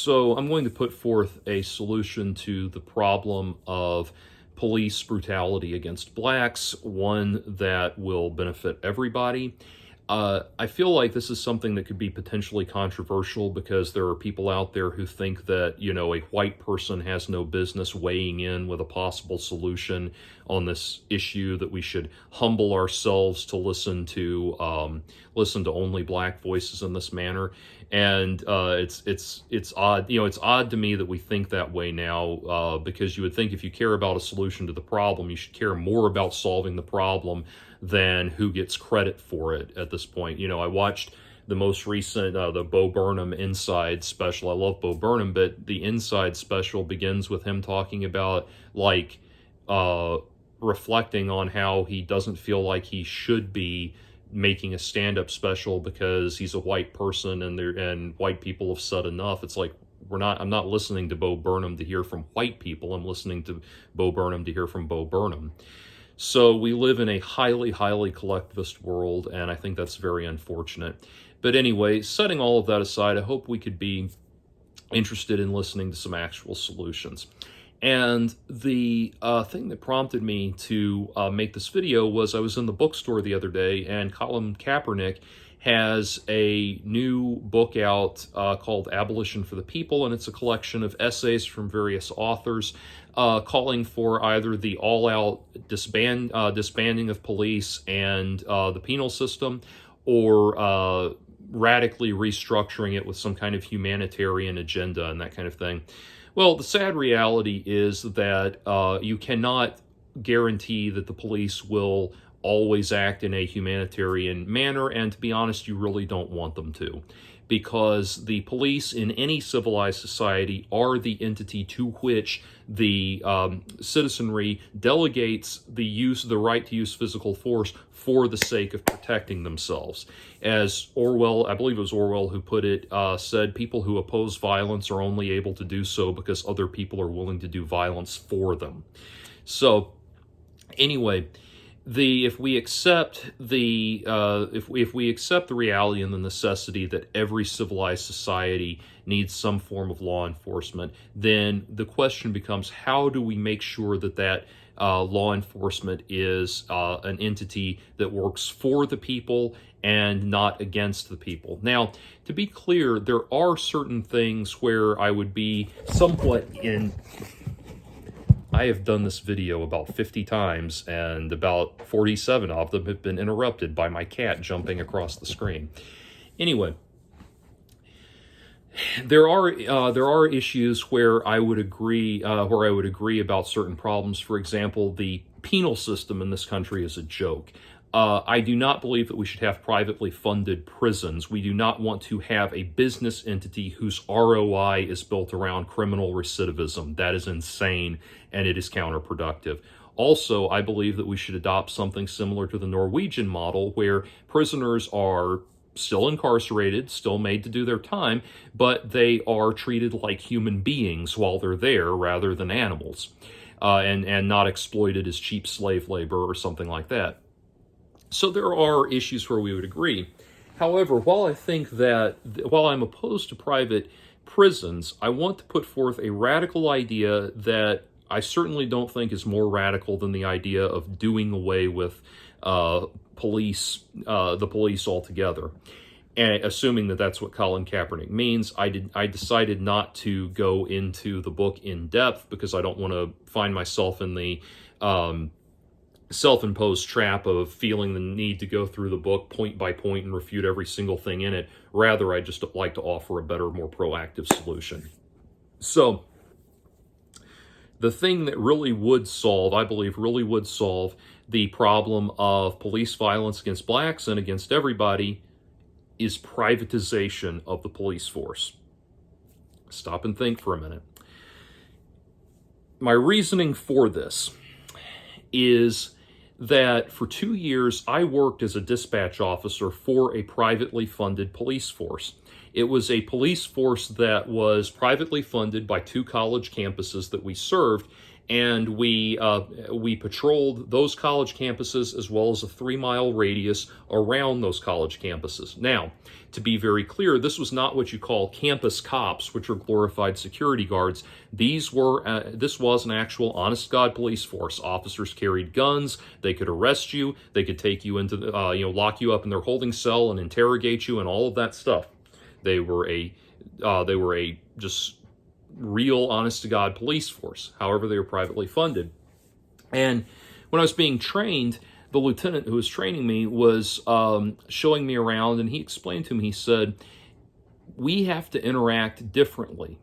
So I'm going to put forth a solution to the problem of police brutality against blacks, one that will benefit everybody. I feel like this is something that could be potentially controversial because there are people out there who think that, a white person has no business weighing in with a possible solution on this issue, that we should humble ourselves to listen to only black voices in this manner. And it's odd, it's odd to me that we think that way now, because you would think if you care about a solution to the problem, you should care more about solving the problem than who gets credit for it at this point. I watched the most recent, the Bo Burnham Inside special. I love Bo Burnham, but the Inside special begins with him talking about, reflecting on how he doesn't feel like he should be making a stand-up special because he's a white person and white people have said enough. It's like, I'm not listening to Bo Burnham to hear from white people. I'm listening to Bo Burnham to hear from Bo Burnham. So we live in a highly, highly collectivist world, and I think that's very unfortunate. But anyway, setting all of that aside, I hope we could be interested in listening to some actual solutions. And the thing that prompted me to make this video was I was in the bookstore the other day, and Colin Kaepernick has a new book out called Abolition for the People, and it's a collection of essays from various authors calling for either the all-out disbanding of police and the penal system, or radically restructuring it with some kind of humanitarian agenda and that kind of thing. Well, the sad reality is that you cannot guarantee that the police will always act in a humanitarian manner, and to be honest, you really don't want them to, because the police in any civilized society are the entity to which the citizenry delegates the right to use physical force for the sake of protecting themselves. As Orwell, I believe it was Orwell who put it, said, people who oppose violence are only able to do so because other people are willing to do violence for them. So anyway, if we accept the reality and the necessity that every civilized society needs some form of law enforcement, then the question becomes, how do we make sure that law enforcement is an entity that works for the people and not against the people? Now, to be clear, there are certain things where I would be somewhat I have done this video about 50 times, and about 47 of them have been interrupted by my cat jumping across the screen. Anyway, there are issues where I would agree about certain problems. For example, the penal system in this country is a joke. I do not believe that we should have privately funded prisons. We do not want to have a business entity whose ROI is built around criminal recidivism. That is insane, and it is counterproductive. Also, I believe that we should adopt something similar to the Norwegian model, where prisoners are still incarcerated, still made to do their time, but they are treated like human beings while they're there rather than animals, and not exploited as cheap slave labor or something like that. So there are issues where we would agree. However, while I'm opposed to private prisons, I want to put forth a radical idea that I certainly don't think is more radical than the idea of doing away with the police altogether. And assuming that that's what Colin Kaepernick means, I decided not to go into the book in depth because I don't want to find myself in the self-imposed trap of feeling the need to go through the book point by point and refute every single thing in it. Rather, I just like to offer a better, more proactive solution. So, the thing that I believe really would solve the problem of police violence against blacks and against everybody is privatization of the police force. Stop and think for a minute. My reasoning for this is that for 2 years, I worked as a dispatch officer for a privately funded police force. It was a police force that was privately funded by 2 college campuses that we served, and we patrolled those college campuses as well as a 3-mile radius around those college campuses. Now, to be very clear, this was not what you call campus cops, which are glorified security guards. This was an actual honest-to-God police force. Officers carried guns. They could arrest you. They could take you into the, lock you up in their holding cell and interrogate you and all of that stuff. They were a just real honest-to-God police force. However, they were privately funded. And when I was being trained, the lieutenant who was training me was showing me around, and he explained to me, he said, we have to interact differently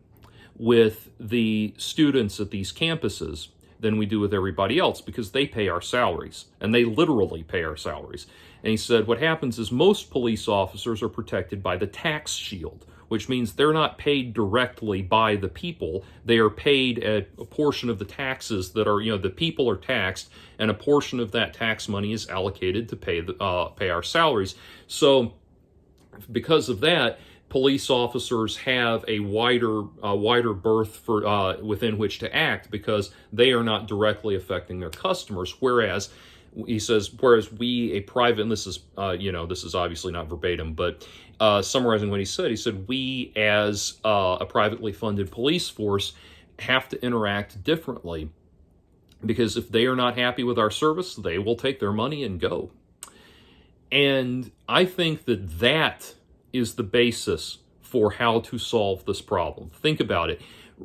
with the students at these campuses than we do with everybody else because they pay our salaries, and they literally pay our salaries. And he said what happens is most police officers are protected by the tax shield, which means they're not paid directly by the people. They are paid a portion of the taxes that are, the people are taxed, and a portion of that tax money is allocated to pay our salaries. So because of that, police officers have a wider berth for within which to act because they are not directly affecting their customers. Whereas he says, we, a private, and this is, this is obviously not verbatim, but summarizing what he said, we as a privately funded police force have to interact differently because if they are not happy with our service, they will take their money and go. And I think that is the basis for how to solve this problem. Think about it.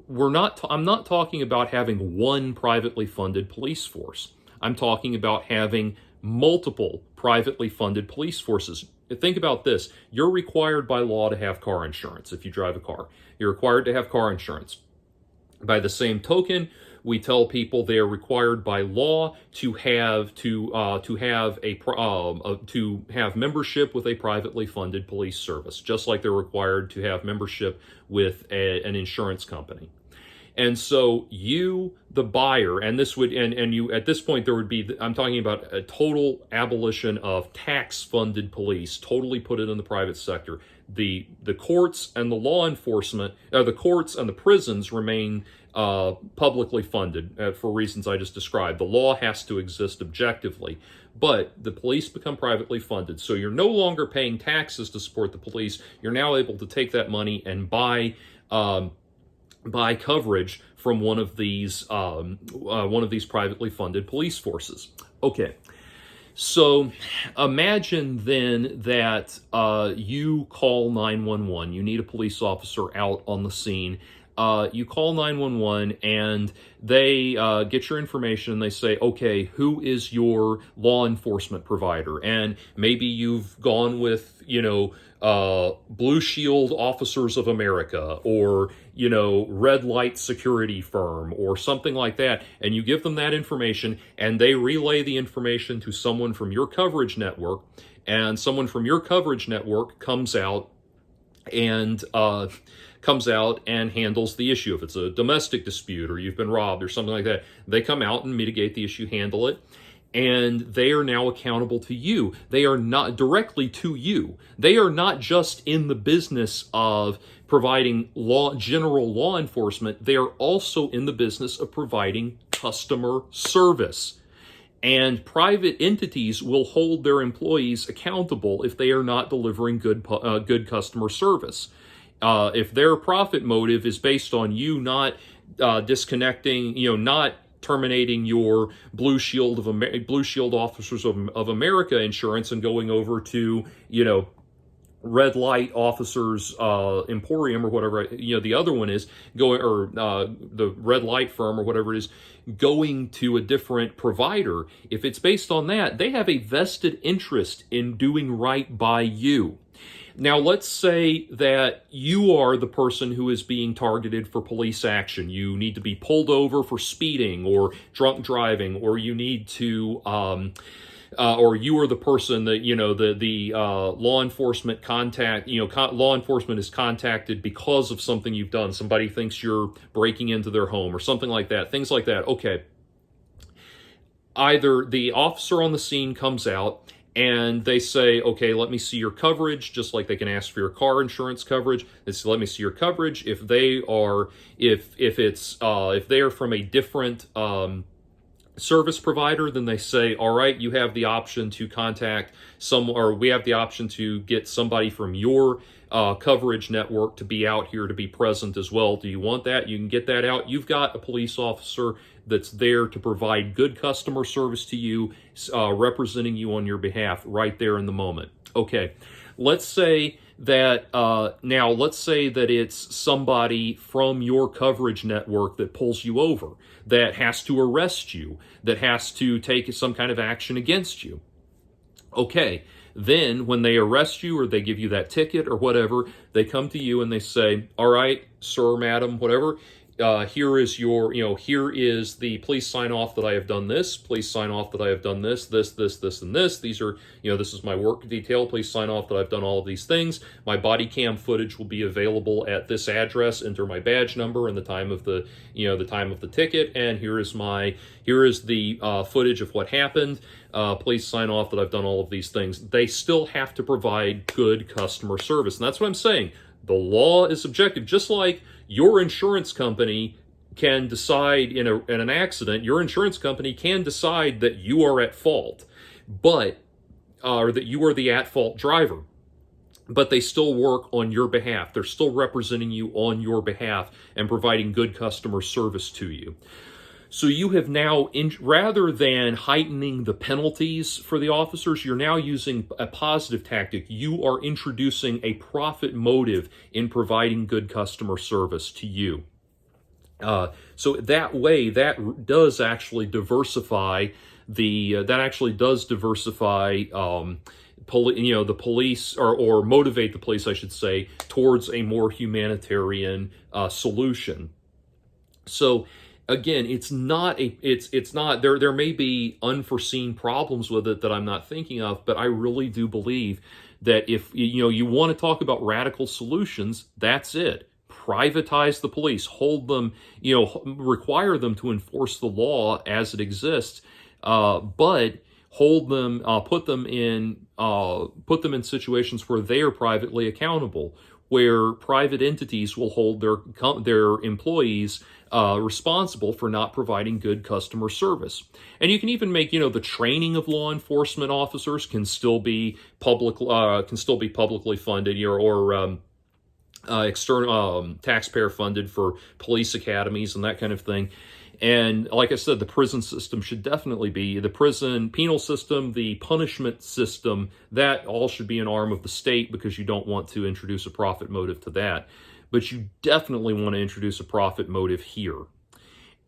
I'm not talking about having one privately funded police force. I'm talking about having multiple privately funded police forces. Think about this. You're required by law to have car insurance if you drive a car. You're required to have car insurance. By the same token, we tell people they are required by law to have membership with a privately funded police service, just like they're required to have membership with an insurance company. And so you, the buyer, and this would, and you, at this point, there would be, I'm talking about a total abolition of tax-funded police, totally put it in the private sector. The courts and the law enforcement, the courts and the prisons remain publicly funded for reasons I just described. The law has to exist objectively, but the police become privately funded. So you're no longer paying taxes to support the police. You're now able to take that money and buy coverage from one of these privately funded police forces. Okay, so imagine then that you call 911. You need a police officer out on the scene. You call 911 and they get your information and they say, okay, who is your law enforcement provider? And maybe you've gone with, Blue Shield Officers of America or, Red Light Security Firm or something like that. And you give them that information and they relay the information to someone from your coverage network, and someone from your coverage network comes out and handles the issue. If it's a domestic dispute or you've been robbed or something like that, they come out and mitigate the issue, handle it, and they are now accountable to you. They are not directly to you. They are not just in the business of providing general law enforcement. They are also in the business of providing customer service. And private entities will hold their employees accountable if they are not delivering good customer service. If their profit motive is based on you not disconnecting, not terminating your Blue Shield Officers of America insurance and going over to, Red Light Officers Emporium or whatever, the other one is going, or the Red Light firm or whatever it is, going to a different provider. If it's based on that, they have a vested interest in doing right by you. Now, let's say that you are the person who is being targeted for police action. You need to be pulled over for speeding or drunk driving, or you need to, or you are the person that, the law enforcement law enforcement is contacted because of something you've done. Somebody thinks you're breaking into their home or something like that, things like that. Okay. Either the officer on the scene comes out and they say, okay, let me see your coverage, just like they can ask for your car insurance coverage. They say, let me see your coverage. If they are, if they are from a different service provider, then they say, all right, you have the option to contact or we have the option to get somebody from your coverage network to be out here to be present as well. Do you want that? You can get that out. You've got a police officer that's there to provide good customer service to you, representing you on your behalf right there in the moment. Okay, let's say that let's say that it's somebody from your coverage network that pulls you over, that has to arrest you, that has to take some kind of action against you. Okay, then when they arrest you or they give you that ticket or whatever, they come to you and they say, all right, sir, madam, whatever, here is your, here is the, please sign off that I have done this, please sign off that I have done this, this, and this. These are, this is my work detail. Please sign off that I've done all of these things. My body cam footage will be available at this address. Enter my badge number and the time of the, the time of the ticket. And here is the footage of what happened. Please sign off that I've done all of these things. They still have to provide good customer service. And that's what I'm saying. The law is subjective, just like your insurance company can decide in an accident, your insurance company can decide that you are at fault, but or that you are the at-fault driver, but they still work on your behalf. They're still representing you on your behalf and providing good customer service to you. So you have now, rather than heightening the penalties for the officers, you're now using a positive tactic. You are introducing a profit motive in providing good customer service to you. So that way, that does actually diversify the police, or motivate the police, I should say, towards a more humanitarian solution. So again, it's not there may be unforeseen problems with it that I'm not thinking of, but I really do believe that if you want to talk about radical solutions, that's it. Privatize the police, hold them, require them to enforce the law as it exists, but hold them, put them in situations where they are privately accountable, where private entities will hold their employees responsible for not providing good customer service. And you can even make, the training of law enforcement officers can still be publicly funded, or external taxpayer funded for police academies and that kind of thing. And like I said, the prison system should definitely be, the prison penal system, the punishment system, that all should be an arm of the state, because you don't want to introduce a profit motive to that. But you definitely want to introduce a profit motive here.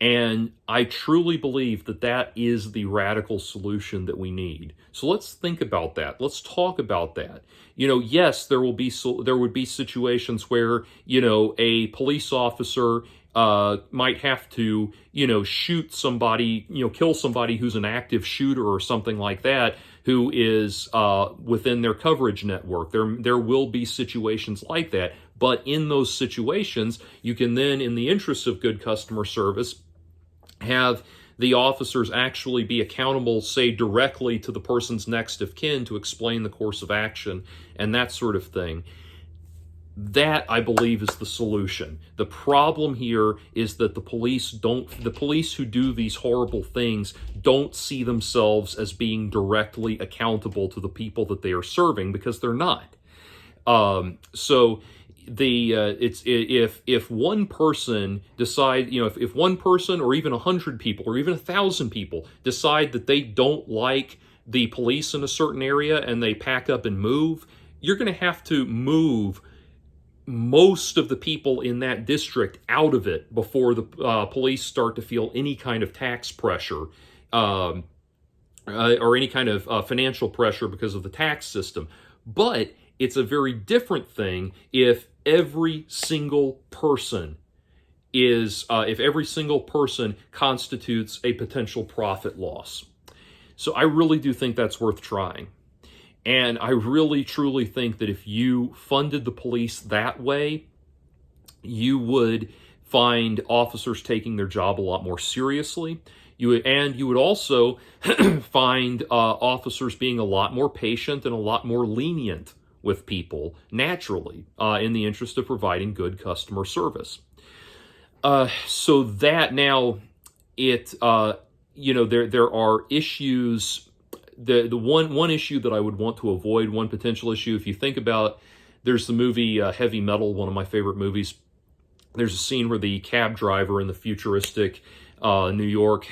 And I truly believe that that is the radical solution that we need. So let's think about that. Let's talk about that. Yes, there would be situations where, a police officer might have to, shoot somebody, kill somebody who's an active shooter or something like that, who is within their coverage network. There will be situations like that. But in those situations, you can then, in the interest of good customer service, have the officers actually be accountable, say, directly to the person's next of kin to explain the course of action and that sort of thing. That, I believe, is the solution. The problem here is that the police who do these horrible things don't see themselves as being directly accountable to the people that they are serving, because they're not. If one person decide, if one person or even 100 people or even 1,000 people decide that they don't like the police in a certain area and they pack up and move, you're going to have to move most of the people in that district out of it before the police start to feel any kind of tax pressure or any kind of financial pressure because of the tax system. But it's a very different thing if every single person constitutes a potential profit loss. So I really do think that's worth trying. And I really, truly think that if you funded the police that way, you would find officers taking their job a lot more seriously. You would also find officers being a lot more patient and a lot more lenient with people naturally, in the interest of providing good customer service. So that now there are issues. The one issue that I would want to avoid, one potential issue, if you think about, there's the movie Heavy Metal, one of my favorite movies. There's a scene where the cab driver in the futuristic New York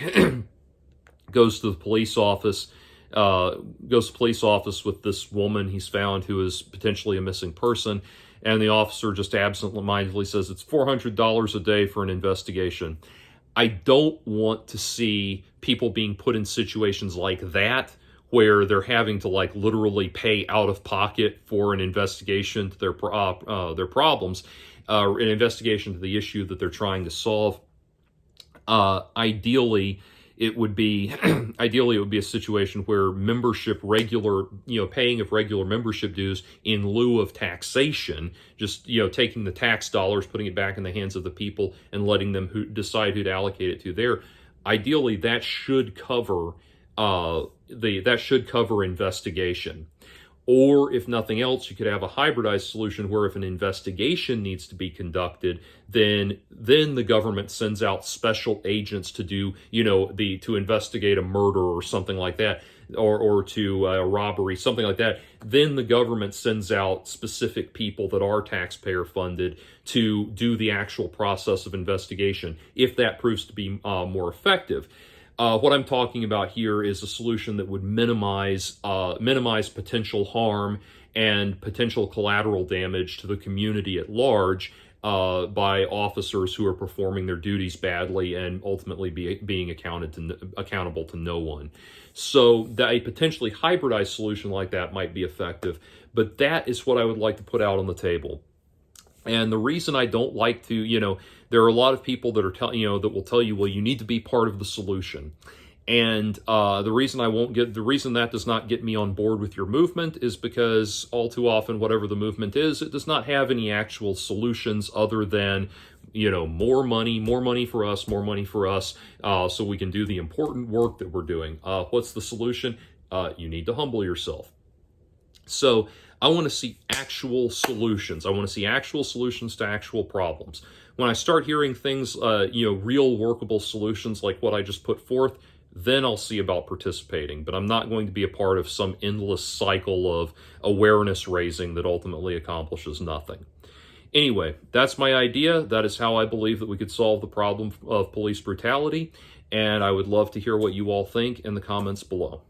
goes to the police office. Goes to the police office with this woman he's found who is potentially a missing person, and the officer just absentmindedly says it's $400 a day for an investigation. I don't want to see people being put in situations like that where they're having to like literally pay out of pocket for an investigation to their problems, an investigation to the issue that they're trying to solve. Ideally, it would be a situation where paying of regular membership dues in lieu of taxation, just taking the tax dollars, putting it back in the hands of the people, and letting them decide who to allocate it to there. Ideally, that should cover investigation. Or if nothing else, you could have a hybridized solution where if an investigation needs to be conducted, then the government sends out special agents to do, to investigate a murder or something like that, or to a robbery, something like that. Then the government sends out specific people that are taxpayer funded to do the actual process of investigation, if that proves to be more effective. What I'm talking about here is a solution that would minimize potential harm and potential collateral damage to the community at large by officers who are performing their duties badly and ultimately being accountable to no one. So a potentially hybridized solution like that might be effective, but that is what I would like to put out on the table. And the reason I don't like to, there are a lot of people that that will tell you, well, you need to be part of the solution. And the reason that does not get me on board with your movement is because all too often, whatever the movement is, it does not have any actual solutions other than, more money for us, so we can do the important work that we're doing. What's the solution? You need to humble yourself. So I want to see actual solutions. I want to see actual solutions to actual problems. When I start hearing things, real workable solutions like what I just put forth, then I'll see about participating. But I'm not going to be a part of some endless cycle of awareness raising that ultimately accomplishes nothing. Anyway, that's my idea. That is how I believe that we could solve the problem of police brutality. And I would love to hear what you all think in the comments below.